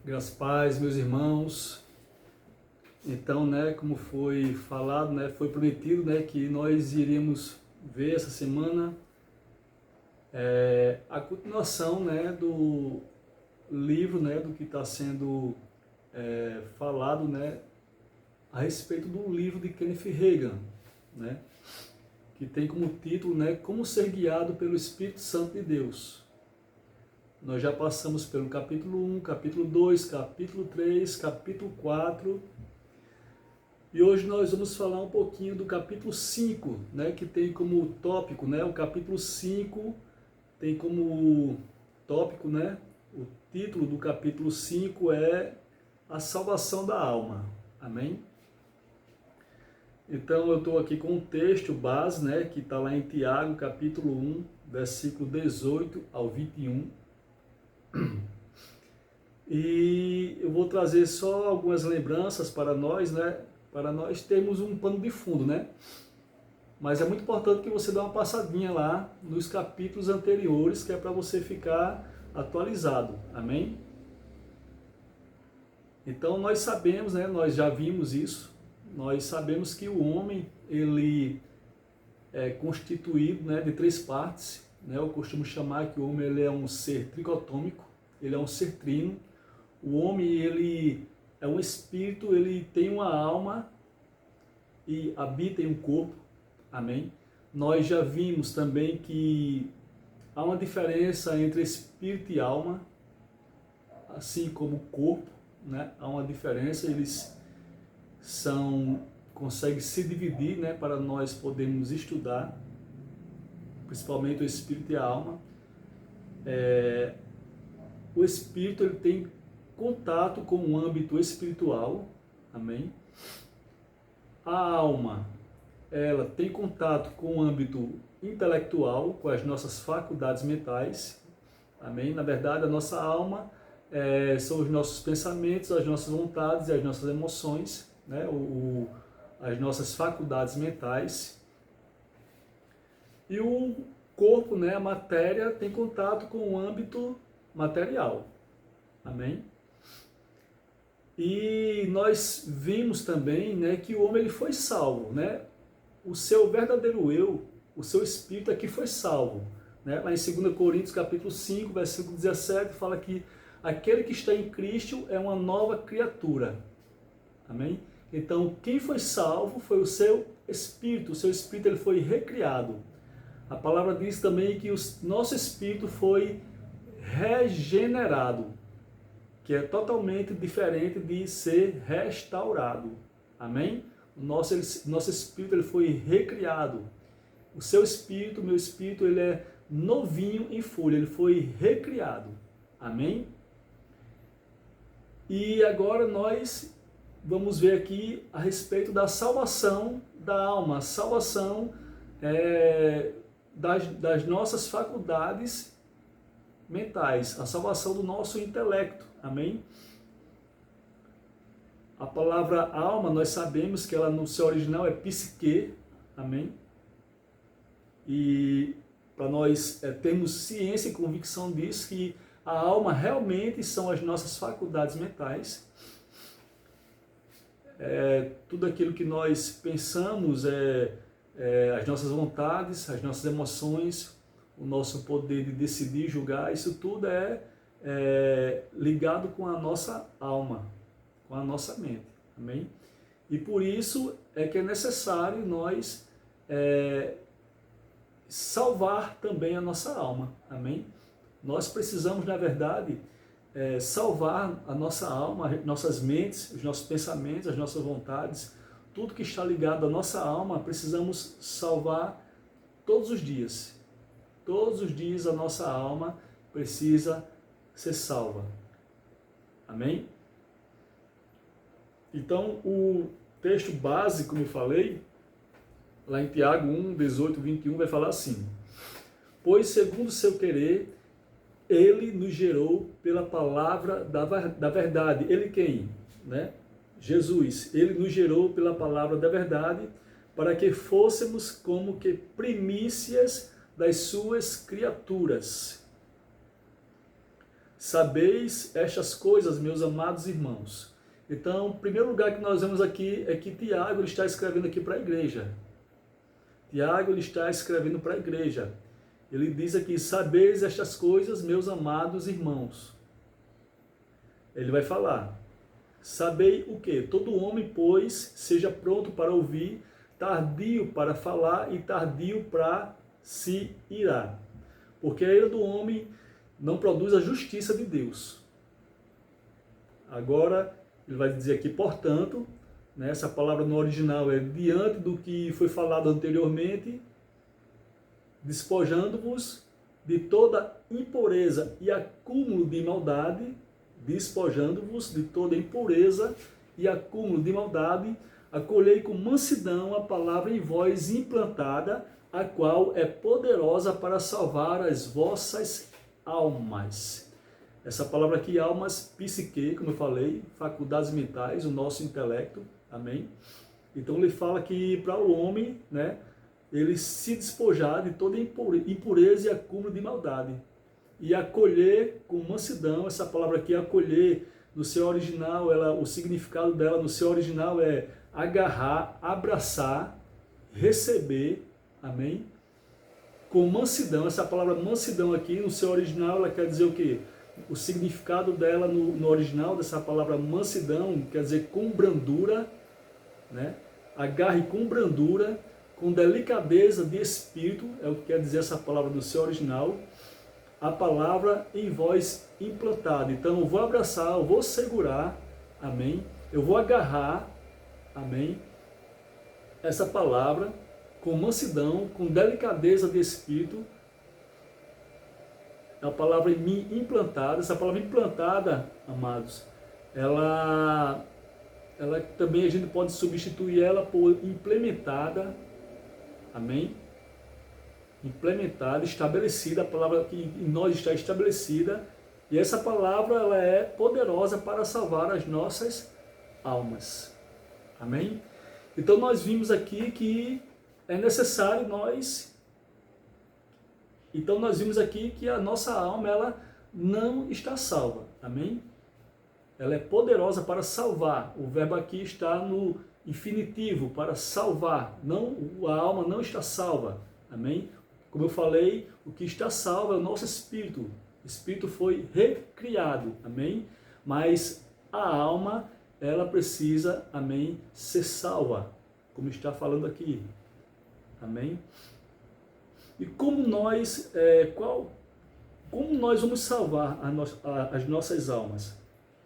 Graças a paz, meus irmãos. Então, como foi falado, foi prometido, que nós iríamos ver essa semana a continuação, do livro, do que está sendo falado, a respeito do livro de Kenneth Hagin, que tem como título, Como Ser Guiado pelo Espírito Santo de Deus. Nós já passamos pelo capítulo 1, capítulo 2, capítulo 3, capítulo 4. E hoje nós vamos falar um pouquinho do capítulo 5, que tem como tópico, o capítulo 5 tem como tópico, o título do capítulo 5 é a salvação da alma. Amém? Então eu estou aqui com um texto base, que está lá em Tiago, capítulo 1, versículo 18 ao 21. E eu vou trazer só algumas lembranças para nós, para nós termos um pano de fundo, Mas é muito importante que você dê uma passadinha lá nos capítulos anteriores, que é para você ficar atualizado, amém? Então nós sabemos, nós já vimos isso, nós sabemos que o homem, ele é constituído de três partes, eu costumo chamar que o homem ele é um ser tricotômico, ele é um ser trino. O homem, ele é um espírito, ele tem uma alma e habita em um corpo, amém? Nós já vimos também que há uma diferença entre espírito e alma, assim como o corpo, há uma diferença, eles conseguem se dividir, para nós podermos estudar, principalmente o espírito e a alma. O espírito ele tem contato com o âmbito espiritual, amém? A alma, ela tem contato com o âmbito intelectual, com as nossas faculdades mentais, amém? Na verdade, a nossa alma são os nossos pensamentos, as nossas vontades e as nossas emoções, as nossas faculdades mentais. E o corpo, a matéria, tem contato com o âmbito material, amém? E nós vimos também, que o homem ele foi salvo, o seu verdadeiro eu, o seu espírito aqui foi salvo, Lá em 2 Coríntios capítulo 5, versículo 17, fala que aquele que está em Cristo é uma nova criatura, amém? Então, quem foi salvo foi o seu espírito ele foi recriado. A palavra diz também que o nosso espírito foi regenerado, que é totalmente diferente de ser restaurado. Amém? O nosso espírito ele foi recriado. O seu espírito, o meu espírito, ele é novinho em folha, ele foi recriado. Amém? E agora nós vamos ver aqui a respeito da salvação da alma, a salvação das nossas faculdades mentais, a salvação do nosso intelecto, amém? A palavra alma, nós sabemos que ela no seu original é psique, amém? E para nós termos ciência e convicção disso, que a alma realmente são as nossas faculdades mentais, tudo aquilo que nós pensamos, as nossas vontades, as nossas emoções, o nosso poder de decidir, julgar, isso tudo é ligado com a nossa alma, com a nossa mente, amém? E por isso é que é necessário nós salvar também a nossa alma, amém? Nós precisamos, na verdade, salvar a nossa alma, nossas mentes, os nossos pensamentos, as nossas vontades, tudo que está ligado à nossa alma, precisamos salvar todos os dias. Todos os dias a nossa alma precisa ser salva. Amém? Então, o texto básico, como eu falei, lá em Tiago 1, 18, 21, vai falar assim: pois, segundo o seu querer, ele nos gerou pela palavra da verdade. Ele quem? Jesus. Ele nos gerou pela palavra da verdade, para que fôssemos como que primícias das suas criaturas. Sabeis estas coisas, meus amados irmãos. Então, o primeiro lugar que nós vemos aqui é que Tiago está escrevendo aqui para a igreja. Tiago ele está escrevendo para a igreja. Ele diz aqui, sabeis estas coisas, meus amados irmãos. Ele vai falar, sabei o quê? Todo homem, pois, seja pronto para ouvir, tardio para falar e tardio para se irar. Porque a ira do homem não produz a justiça de Deus. Agora, ele vai dizer aqui, portanto, né, essa palavra no original é diante do que foi falado anteriormente, despojando-vos de toda impureza e acúmulo de maldade, despojando-vos de toda impureza e acúmulo de maldade, acolhei com mansidão a palavra em vós implantada, a qual é poderosa para salvar as vossas almas. Essa palavra aqui, almas, psique, como eu falei, faculdades mentais, o nosso intelecto, amém? Então ele fala que para o homem, né, ele se despojar de toda impureza e acúmulo de maldade. E acolher com mansidão, essa palavra aqui, acolher, no seu original, o significado dela no seu original é agarrar, abraçar, receber, amém? Com mansidão, essa palavra mansidão aqui, no seu original, ela quer dizer o quê? O significado dela no original, dessa palavra mansidão, quer dizer com brandura, né? Agarre com brandura, com delicadeza de espírito, é o que quer dizer essa palavra do seu original, a palavra em vós implantada. Então eu vou abraçar, eu vou segurar, amém? Eu vou agarrar, amém? Essa palavra com mansidão, com delicadeza de espírito, a palavra em mim implantada. Essa palavra implantada, amados, ela também a gente pode substituir ela por implementada, amém? Implementada, estabelecida, a palavra que em nós está estabelecida, e essa palavra ela é poderosa para salvar as nossas almas, amém? Então nós vimos aqui que é necessário nós vimos aqui que a nossa alma ela não está salva, amém? Ela é poderosa para salvar, o verbo aqui está no infinitivo, para salvar, a alma não está salva, amém? Como eu falei, o que está salvo é o nosso espírito. O espírito foi recriado, amém? Mas a alma, ela precisa, amém, ser salva, como está falando aqui, amém? E como nós vamos salvar as nossas almas,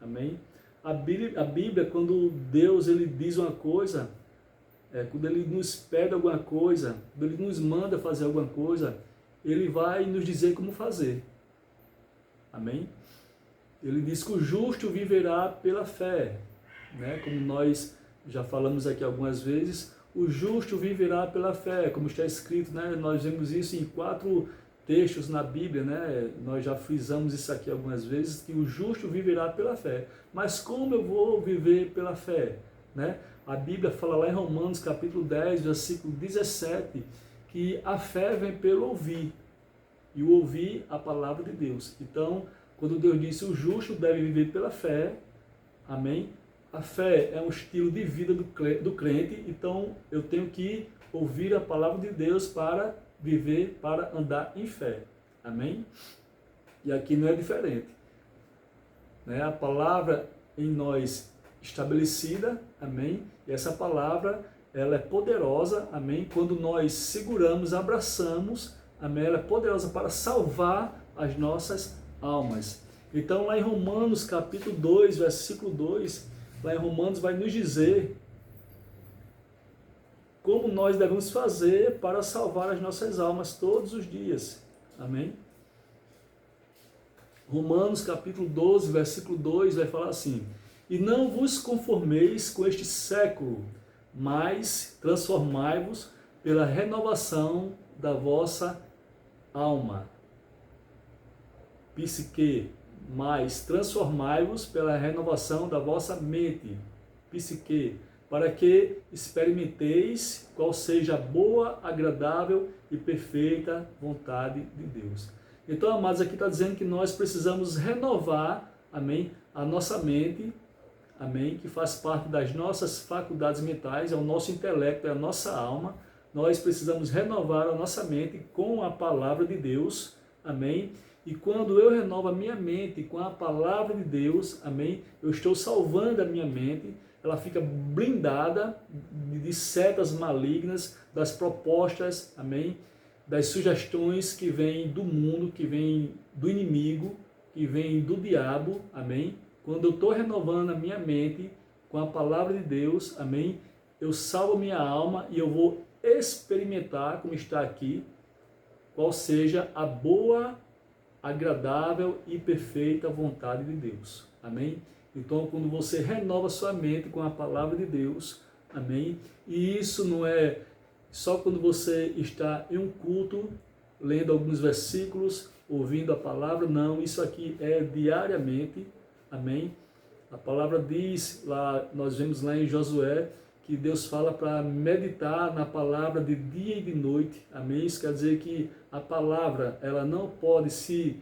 amém? A Bíblia, quando Deus ele diz uma coisa, quando Ele nos pede alguma coisa, quando Ele nos manda fazer alguma coisa, Ele vai nos dizer como fazer. Amém? Ele diz que o justo viverá pela fé. Né? Como nós já falamos aqui algumas vezes, o justo viverá pela fé, como está escrito, né? Nós vemos isso em 4 textos na Bíblia, né? Nós já frisamos isso aqui algumas vezes, que o justo viverá pela fé. Mas como eu vou viver pela fé? Né? A Bíblia fala lá em Romanos capítulo 10, versículo 17, que a fé vem pelo ouvir, e o ouvir a palavra de Deus. Então, quando Deus disse o justo deve viver pela fé, amém? A fé é um estilo de vida do crente, então eu tenho que ouvir a palavra de Deus para viver, para andar em fé, amém? E aqui não é diferente, né? A palavra em nós estabelecida, amém? E essa palavra, ela é poderosa, amém? Quando nós seguramos, abraçamos, amém? Ela é poderosa para salvar as nossas almas. Então lá em Romanos capítulo 2, versículo 2, lá em Romanos vai nos dizer como nós devemos fazer para salvar as nossas almas todos os dias, amém? Romanos capítulo 12, versículo 2 vai falar assim: e não vos conformeis com este século, mas transformai-vos pela renovação da vossa alma. Psique, mas transformai-vos pela renovação da vossa mente. Psique, para que experimenteis qual seja a boa, agradável e perfeita vontade de Deus. Então, amados, aqui está dizendo que nós precisamos renovar, amém, a nossa mente, amém, que faz parte das nossas faculdades mentais, é o nosso intelecto, é a nossa alma. Nós precisamos renovar a nossa mente com a palavra de Deus, amém. E quando eu renovo a minha mente com a palavra de Deus, amém, eu estou salvando a minha mente, ela fica blindada de setas malignas, das propostas, amém, das sugestões que vêm do mundo, que vêm do inimigo, que vêm do diabo, amém. Quando eu estou renovando a minha mente com a palavra de Deus, amém, eu salvo minha alma e eu vou experimentar, como está aqui, qual seja a boa, agradável e perfeita vontade de Deus, amém? Então, quando você renova sua mente com a palavra de Deus, amém? E isso não é só quando você está em um culto, lendo alguns versículos, ouvindo a palavra, não, isso aqui é diariamente, amém? A palavra diz, lá, nós vemos lá em Josué, que Deus fala para meditar na palavra de dia e de noite, amém? Isso quer dizer que a palavra, ela não pode se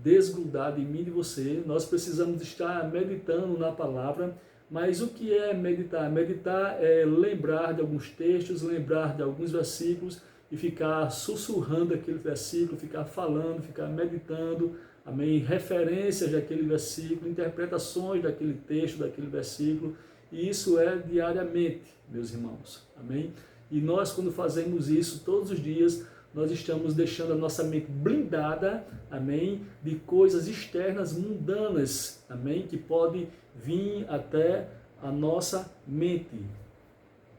desgrudar de mim e de você, nós precisamos estar meditando na palavra. Mas o que é meditar? Meditar é lembrar de alguns textos, lembrar de alguns versículos e ficar sussurrando aquele versículo, ficar falando, ficar meditando, amém? Referências daquele versículo, interpretações daquele texto, daquele versículo. E isso é diariamente, meus irmãos, amém? E nós, quando fazemos isso todos os dias, nós estamos deixando a nossa mente blindada, amém, de coisas externas, mundanas, amém, que pode vir até a nossa mente.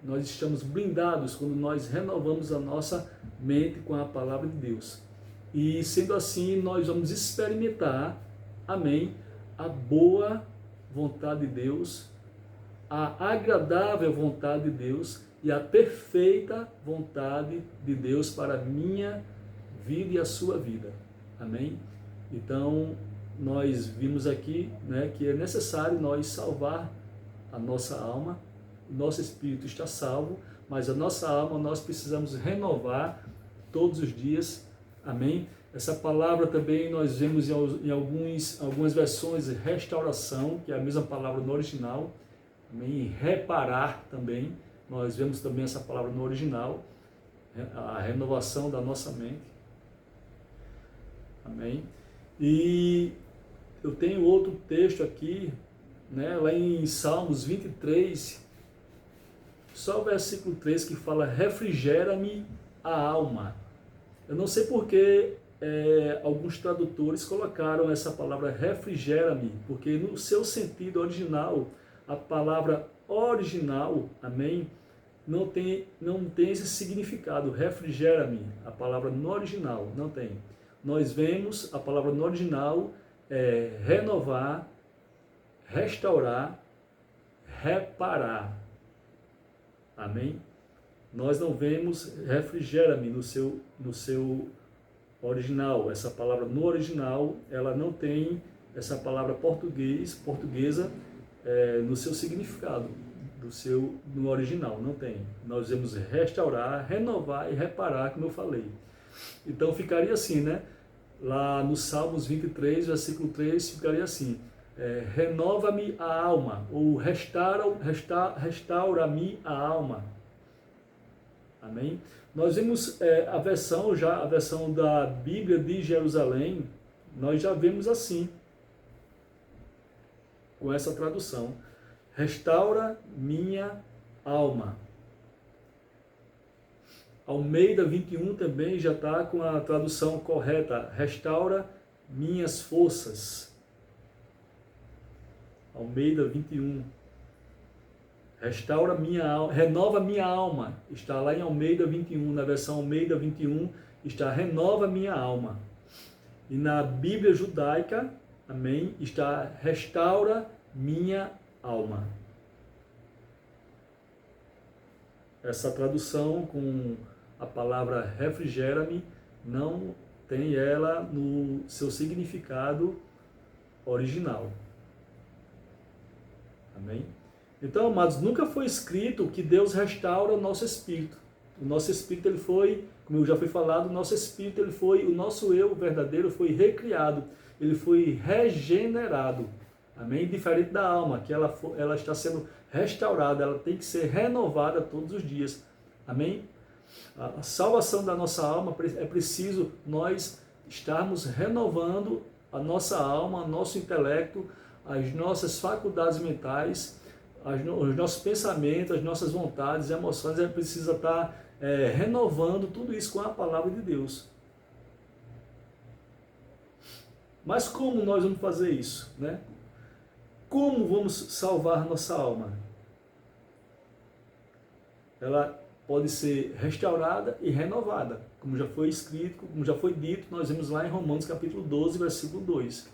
Nós estamos blindados quando nós renovamos a nossa mente com a palavra de Deus. E sendo assim, nós vamos experimentar, amém, a boa vontade de Deus, a agradável vontade de Deus e a perfeita vontade de Deus para a minha vida e a sua vida. Amém? Então, nós vimos aqui, né, que é necessário nós salvar a nossa alma. O nosso espírito está salvo, mas a nossa alma nós precisamos renovar todos os dias. Amém? Essa palavra também nós vemos em algumas versões restauração, que é a mesma palavra no original. Amém? Reparar também, nós vemos também essa palavra no original, a renovação da nossa mente. Amém? E eu tenho outro texto aqui, né, lá em Salmos 23, só o versículo 3 que fala: refrigera-me a alma. Eu não sei porque alguns tradutores colocaram essa palavra refrigera-me, porque no seu sentido original, a palavra original, amém, não tem esse significado, refrigera-me, a palavra no original, não tem. Nós vemos a palavra no original renovar, restaurar, reparar, amém? Nós não vemos refrigera-me no seu original, essa palavra no original, ela não tem essa palavra portuguesa, no seu significado, no original, não tem. Nós vemos restaurar, renovar e reparar, como eu falei. Então ficaria assim, né? Lá no Salmos 23, versículo 3, ficaria assim: renova-me a alma, ou restaura-me a alma. Amém? Nós vemos a versão da Bíblia de Jerusalém, nós já vemos assim, com essa tradução: restaura minha alma. Almeida 21 também já está com a tradução correta: restaura minhas forças. Almeida 21. Restaura minha alma, renova minha alma. Está lá em Almeida 21, na versão Almeida 21, está renova minha alma. E na Bíblia judaica, amém, está restaura minha alma. Essa tradução com a palavra refrigera-me não tem ela no seu significado original. Amém? Então, amados, nunca foi escrito que Deus restaura o nosso espírito. O nosso espírito, ele foi, como eu já fui falado, o nosso espírito, ele foi, o nosso eu verdadeiro foi recriado, ele foi regenerado. Amém? Diferente da alma, que ela está sendo restaurada, ela tem que ser renovada todos os dias. Amém? A salvação da nossa alma é preciso nós estarmos renovando a nossa alma, nosso intelecto, as nossas faculdades mentais, os nossos pensamentos, as nossas vontades, emoções. É preciso estar renovando tudo isso com a palavra de Deus. Mas como nós vamos fazer isso, né? Como vamos salvar nossa alma? Ela pode ser restaurada e renovada, como já foi escrito, como já foi dito, nós vemos lá em Romanos capítulo 12, versículo 2.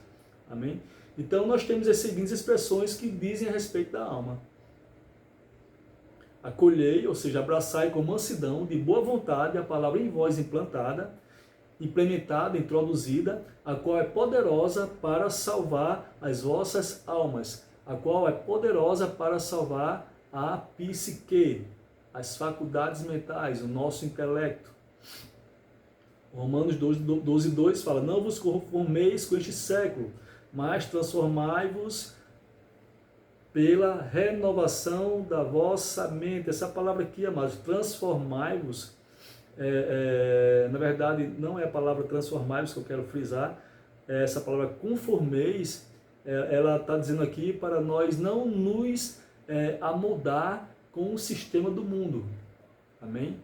Amém? Então nós temos as seguintes expressões que dizem a respeito da alma. Acolhei, ou seja, abraçai com mansidão, de boa vontade, a palavra em vós implantada, implementada, introduzida, a qual é poderosa para salvar as vossas almas, a qual é poderosa para salvar a psique, as faculdades mentais, o nosso intelecto. Romanos 12, 2 fala: não vos conformeis com este século, mas transformai-vos pela renovação da vossa mente. Essa palavra aqui, amados, transformai-vos, na verdade não é a palavra transformai-vos que eu quero frisar, essa palavra conformeis, ela está dizendo aqui para nós não nos amoldar com o sistema do mundo. Amém?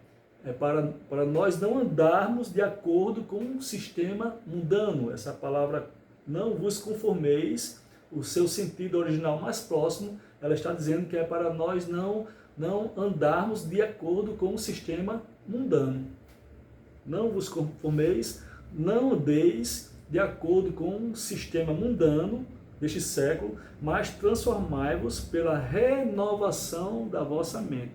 Para nós não andarmos de acordo com o sistema mundano. Essa palavra não vos conformeis, o seu sentido original mais próximo, ela está dizendo que é para nós não andarmos de acordo com o sistema mundano. Não vos conformeis, não andeis de acordo com o sistema mundano deste século, mas transformai-vos pela renovação da vossa mente.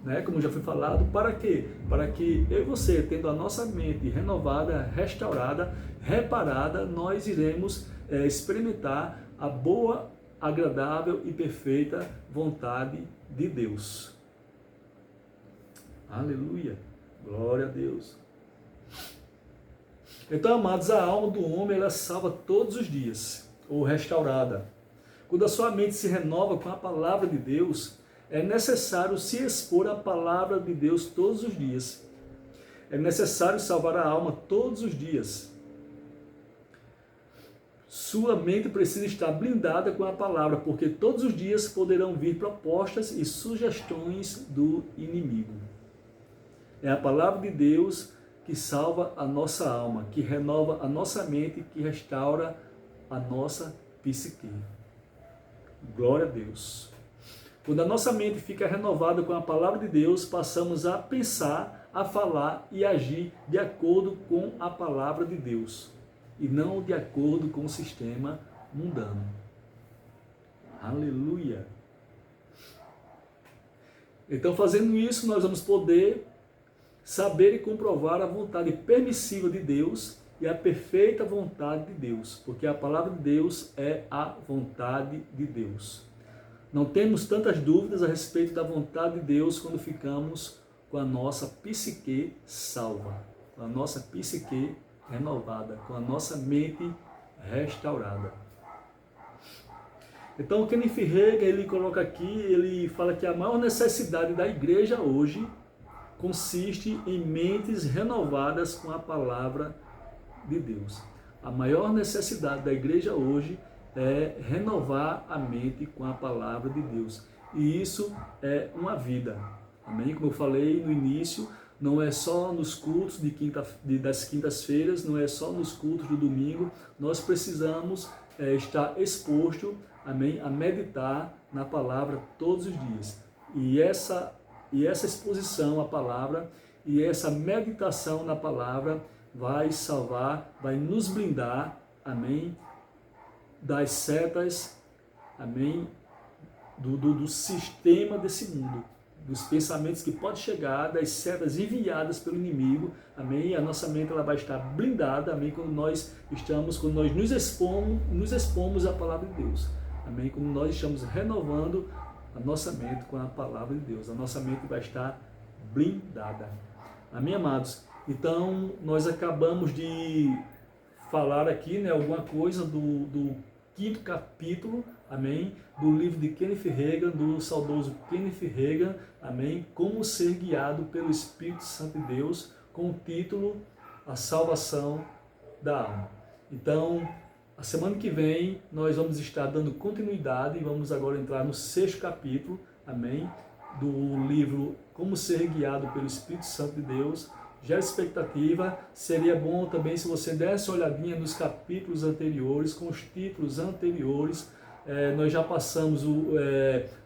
Né? Como já foi falado, para quê? Para que eu e você, tendo a nossa mente renovada, restaurada, reparada, nós iremos experimentar a boa, agradável e perfeita vontade de Deus. Aleluia! Glória a Deus! Então, amados, a alma do homem, ela salva todos os dias, ou restaurada. Quando a sua mente se renova com a palavra de Deus, é necessário se expor à palavra de Deus todos os dias. É necessário salvar a alma todos os dias. Sua mente precisa estar blindada com a palavra, porque todos os dias poderão vir propostas e sugestões do inimigo. É a palavra de Deus que salva a nossa alma, que renova a nossa mente, que restaura a nossa psique. Glória a Deus. Quando a nossa mente fica renovada com a palavra de Deus, passamos a pensar, a falar e agir de acordo com a palavra de Deus e não de acordo com o sistema mundano. Aleluia! Então, fazendo isso, nós vamos poder saber e comprovar a vontade permissiva de Deus e a perfeita vontade de Deus, porque a palavra de Deus é a vontade de Deus. Não temos tantas dúvidas a respeito da vontade de Deus quando ficamos com a nossa psique salva, com a nossa psique renovada, com a nossa mente restaurada. Então, o Kenneth Hagin, ele coloca aqui, ele fala que a maior necessidade da igreja hoje consiste em mentes renovadas com a palavra de Deus. A maior necessidade da igreja hoje é renovar a mente com a palavra de Deus. E isso é uma vida. Amém? Como eu falei no início, não é só nos cultos das quintas-feiras, não é só nos cultos do domingo. Nós precisamos estar exposto, amém, a meditar na palavra todos os dias. E essa exposição à palavra e essa meditação na palavra vai salvar, vai nos blindar, amém, das setas, amém, do sistema desse mundo, dos pensamentos que pode chegar, das setas enviadas pelo inimigo, amém, e a nossa mente ela vai estar blindada, amém, quando nós nos expomos à palavra de Deus, amém, quando nós estamos renovando a nossa mente com a palavra de Deus. A nossa mente vai estar blindada. Amém, amados? Então, nós acabamos de falar aqui, né, alguma coisa do quinto capítulo, amém, do livro de Kenneth Hagin, do saudoso Kenneth Hagin, amém, Como Ser Guiado pelo Espírito Santo de Deus, com o título A Salvação da Alma. Então, a semana que vem nós vamos estar dando continuidade e vamos agora entrar no sexto capítulo, amém, do livro Como Ser Guiado pelo Espírito Santo de Deus. Gera expectativa, seria bom também se você desse uma olhadinha nos capítulos anteriores, com os títulos anteriores. Nós já passamos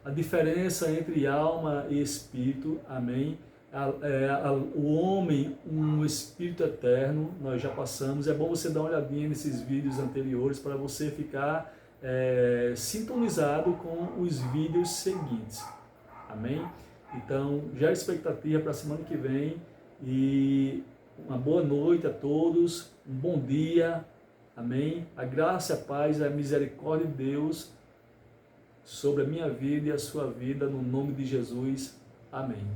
a diferença entre alma e espírito, amém? O homem, um espírito eterno, nós já passamos. É bom você dar uma olhadinha nesses vídeos anteriores para você ficar sintonizado com os vídeos seguintes, amém? Então, gera expectativa para a semana que vem. E uma boa noite a todos, um bom dia, amém? A graça, a paz e a misericórdia de Deus sobre a minha vida e a sua vida, no nome de Jesus, amém.